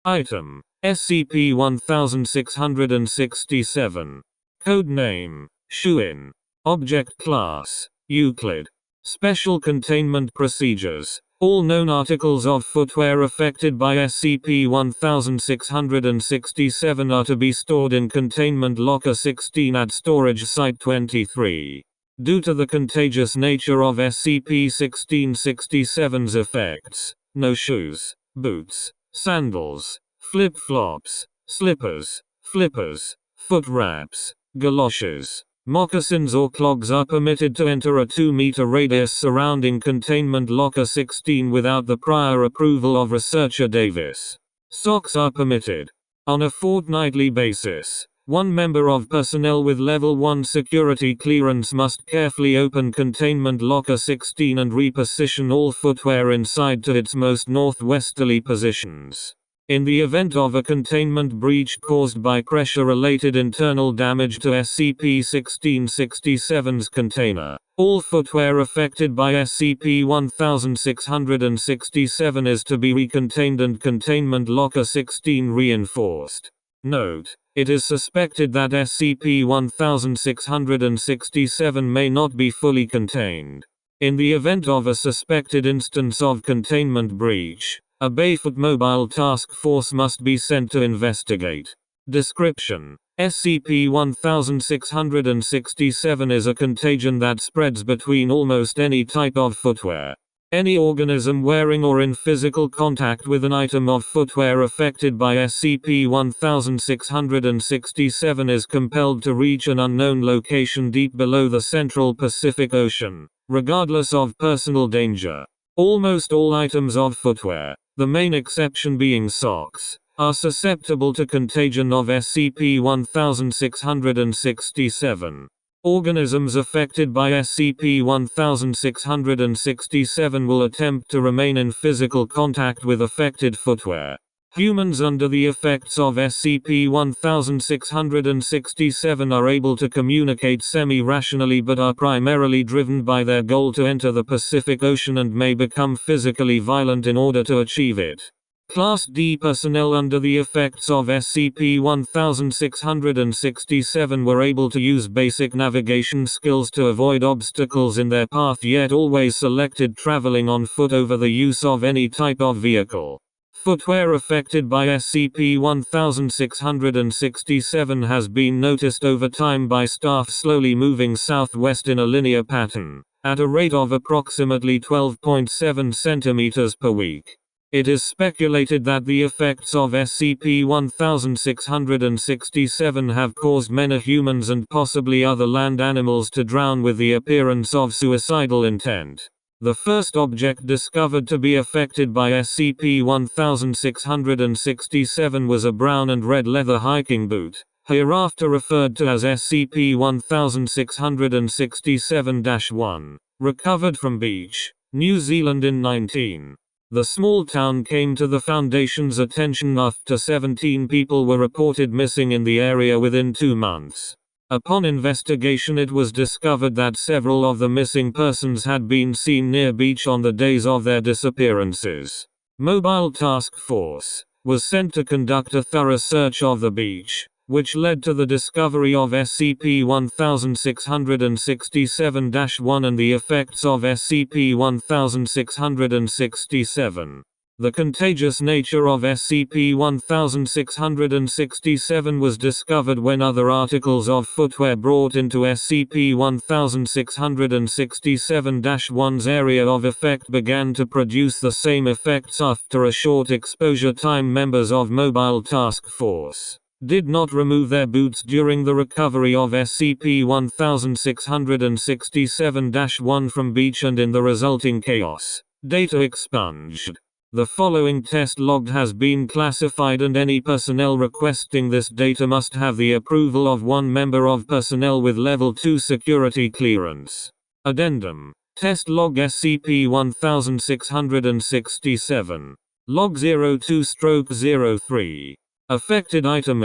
Item: SCP-1667. Code name: Shuin. Object class: Euclid. Special containment procedures. All known articles of footwear affected by SCP-1667 are to be stored in Containment Locker 16 at Storage Site 23. Due to the contagious nature of SCP-1667's effects, no shoes, boots, sandals, flip-flops, slippers, flippers, foot wraps, galoshes, moccasins or clogs are permitted to enter a 2-meter radius surrounding Containment Locker 16 without the prior approval of Researcher Davis. Socks are permitted. On a fortnightly basis, one member of personnel with Level 1 security clearance must carefully open Containment Locker 16 and reposition all footwear inside to its most northwesterly positions. In the event of a containment breach caused by pressure-related internal damage to SCP-1667's container, all footwear affected by SCP-1667 is to be recontained and Containment Locker 16 reinforced. Note: it is suspected that SCP-1667 may not be fully contained. In the event of a suspected instance of containment breach, a Bayfoot Mobile Task Force must be sent to investigate. Description: SCP-1667 is a contagion that spreads between almost any type of footwear. Any organism wearing or in physical contact with an item of footwear affected by SCP-1667 is compelled to reach an unknown location deep below the central Pacific Ocean, regardless of personal danger. Almost all items of footwear, the main exception being socks, are susceptible to contagion of SCP-1667. Organisms affected by SCP-1667 will attempt to remain in physical contact with affected footwear. Humans under the effects of SCP-1667 are able to communicate semi-rationally but are primarily driven by their goal to enter the Pacific Ocean and may become physically violent in order to achieve it. Class D personnel under the effects of SCP-1667 were able to use basic navigation skills to avoid obstacles in their path, yet always selected traveling on foot over the use of any type of vehicle. Footwear affected by SCP-1667 has been noticed over time by staff slowly moving southwest in a linear pattern, at a rate of approximately 12.7 centimeters per week. It is speculated that the effects of SCP-1667 have caused many humans and possibly other land animals to drown with the appearance of suicidal intent. The first object discovered to be affected by SCP-1667 was a brown and red leather hiking boot, hereafter referred to as SCP-1667-1, recovered from beach, New Zealand in 19. The small town came to the Foundation's attention after 17 people were reported missing in the area within 2 months. Upon investigation, it was discovered that several of the missing persons had been seen near beach on the days of their disappearances. Mobile Task Force was sent to conduct a thorough search of the beach, which led to the discovery of SCP-1667-1 and the effects of SCP-1667. The contagious nature of SCP-1667 was discovered when other articles of footwear brought into SCP-1667-1's area of effect began to produce the same effects. After a short exposure time, members of Mobile Task Force did not remove their boots during the recovery of SCP-1667-1 from beach, and in the resulting chaos, data expunged. The following test log has been classified, and any personnel requesting this data must have the approval of one member of personnel with Level 2 security clearance. Addendum: Test log SCP-1667. Log 02/03. Affected item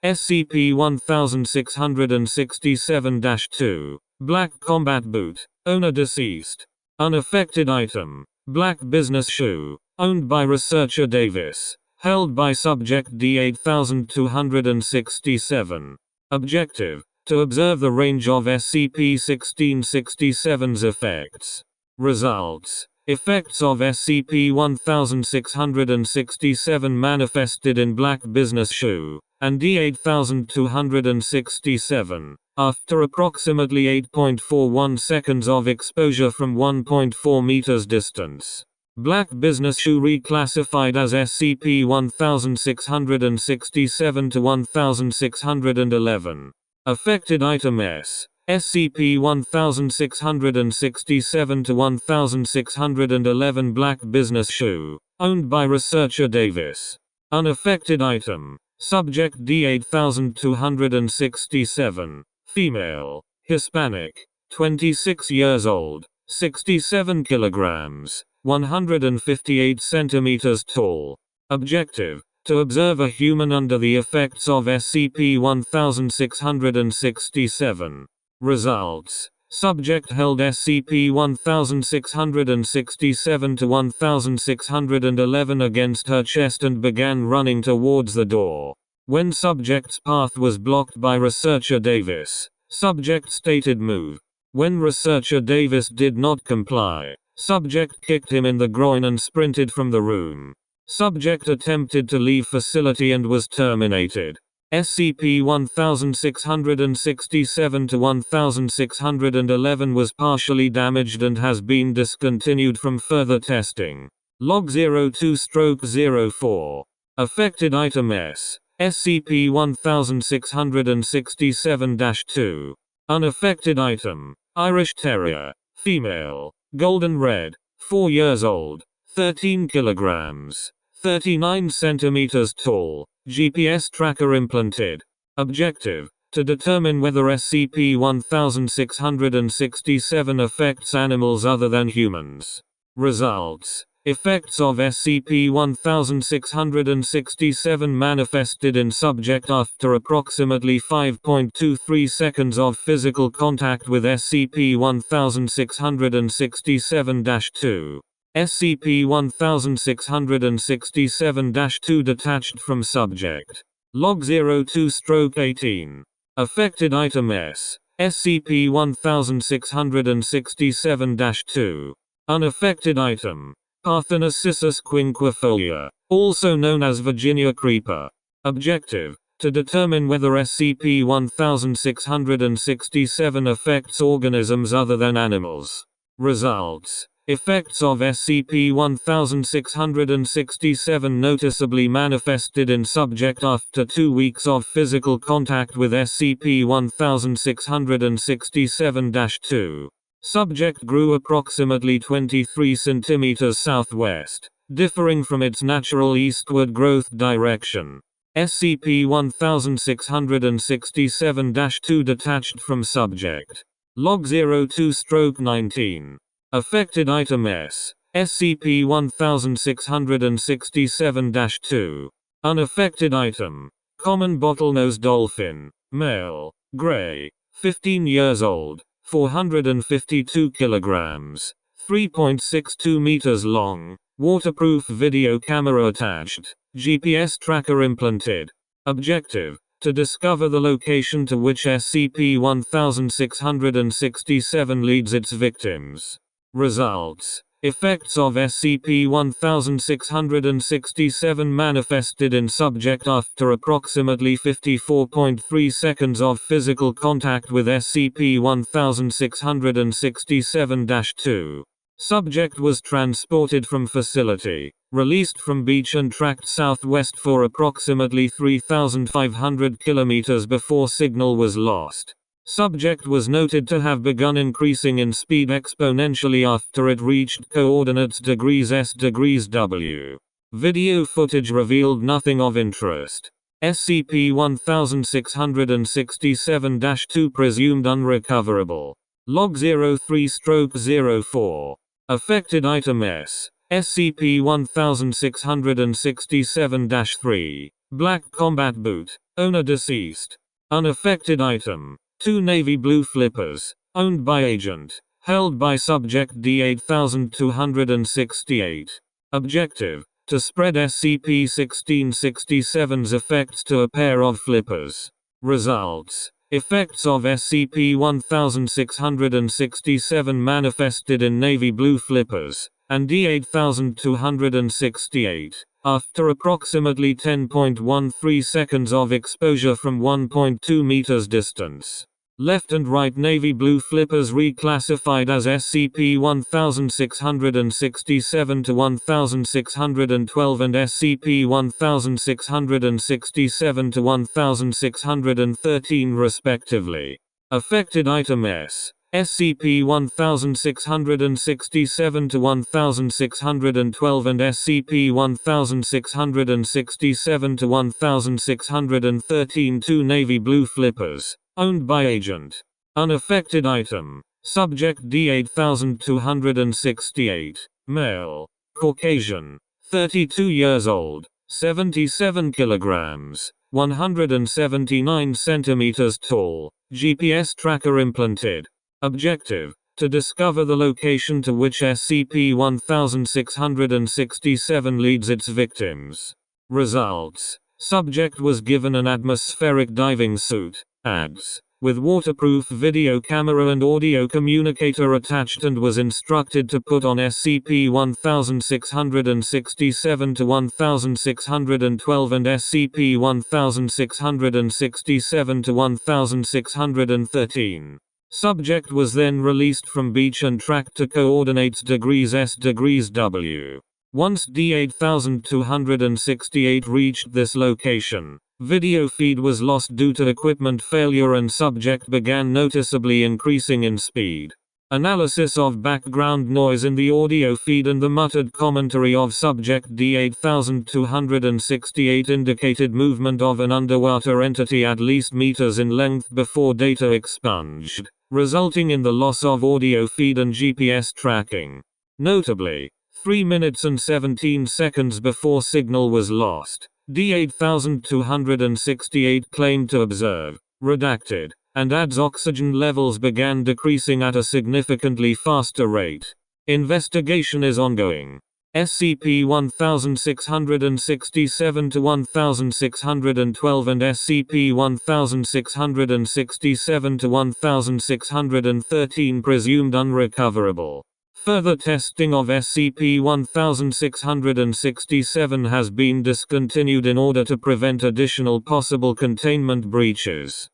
SCP-1667-2. Black combat boot. Owner deceased. Unaffected item: black business shoe. Owned by Researcher Davis. held by Subject D8267. Objective: to observe the range of SCP-1667's effects. Results: effects of SCP-1667 manifested in Black Business Shoe and D8267 after approximately 8.41 seconds of exposure from 1.4 meters distance. Black Business Shoe reclassified as SCP-1667 to 1611. Affected item S. SCP-1667 to 1611 Black Business Shoe, owned by researcher Davis. Unaffected item. Subject D8267. Female. Hispanic. 26 years old. 67 kilograms. 158 centimeters tall. Objective: to observe a human under the effects of SCP-1667. Results: subject held SCP-1667 to 1611 against her chest and began running towards the door. When subject's path was blocked by researcher Davis, subject stated move. When researcher Davis did not comply, subject kicked him in the groin and sprinted from the room. Subject attempted to leave facility and was terminated. SCP-1667 to 1611 was partially damaged and has been discontinued from further testing. Log 02/04. Affected item S. SCP-1667-2. Unaffected item. Irish Terrier. Female. Golden Red. 4 years old. 13 kilograms. 39 centimeters tall. GPS tracker implanted. Objective: to determine whether SCP-1667 affects animals other than humans. Results: effects of SCP-1667 manifested in subject after approximately 5.23 seconds of physical contact with SCP-1667-2. SCP-1667-2 detached from subject. Log 02/18. Affected item S. SCP-1667-2. Unaffected item. Parthenocissus quinquefolia, also known as Virginia creeper. Objective: to determine whether SCP-1667 affects organisms other than animals. Results: effects of SCP-1667 noticeably manifested in subject after 2 weeks of physical contact with SCP-1667-2. Subject grew approximately 23 cm southwest, differing from its natural eastward growth direction. SCP-1667-2 detached from subject. Log 02/19. Affected item S. SCP-1667-2. Unaffected item. Common bottlenose dolphin. Male. Gray. 15 years old. 452 kilograms. 3.62 meters long. Waterproof video camera attached. GPS tracker implanted. Objective: to discover the location to which SCP-1667 leads its victims. Results: effects of SCP-1667 manifested in subject after approximately 54.3 seconds of physical contact with SCP-1667-2. Subject was transported from facility, released from beach and tracked southwest for approximately 3,500 kilometers before signal was lost. Subject was noted to have begun increasing in speed exponentially after it reached coordinates °S°W. Video footage revealed nothing of interest. SCP-1667-2 presumed unrecoverable. Log 03/04. Affected item S. SCP-1667-3. Black Combat Boot. Owner deceased. Unaffected item. 2 navy blue flippers, owned by agent, held by subject D8268. Objective: to spread SCP-1667's effects to a pair of flippers. Results. Effects of SCP-1667 manifested in navy blue flippers, and D8268, after approximately 10.13 seconds of exposure from 1.2 meters distance. Left and right navy blue flippers reclassified as SCP-1667 to 1612 and SCP-1667 to 1613 respectively. Affected item S. SCP-1667 to 1612 and SCP-1667 to 1613 2 navy blue flippers, owned by Agent. Unaffected item. Subject D8268. Male. Caucasian. 32 years old. 77 kilograms. 179 centimeters tall. GPS tracker implanted. Objective. To discover the location to which SCP-1667 leads its victims. Results. Subject was given an atmospheric diving suit, ADS, with waterproof video camera and audio communicator attached and was instructed to put on SCP-1667 to 1612 and SCP-1667 to 1613. Subject was then released from beach and tracked to coordinates °S°W. Once D8268 reached this location, video feed was lost due to equipment failure and subject began noticeably increasing in speed. Analysis of background noise in the audio feed and the muttered commentary of subject D8268 indicated movement of an underwater entity at least meters in length before data expunged, resulting in the loss of audio feed and GPS tracking. Notably, 3 minutes and 17 seconds before signal was lost, D8268 claimed to observe, redacted, and ADS oxygen levels began decreasing at a significantly faster rate. Investigation is ongoing. SCP-1667 to 1612 and SCP-1667 to 1613 presumed unrecoverable. Further testing of SCP-1667 has been discontinued in order to prevent additional possible containment breaches.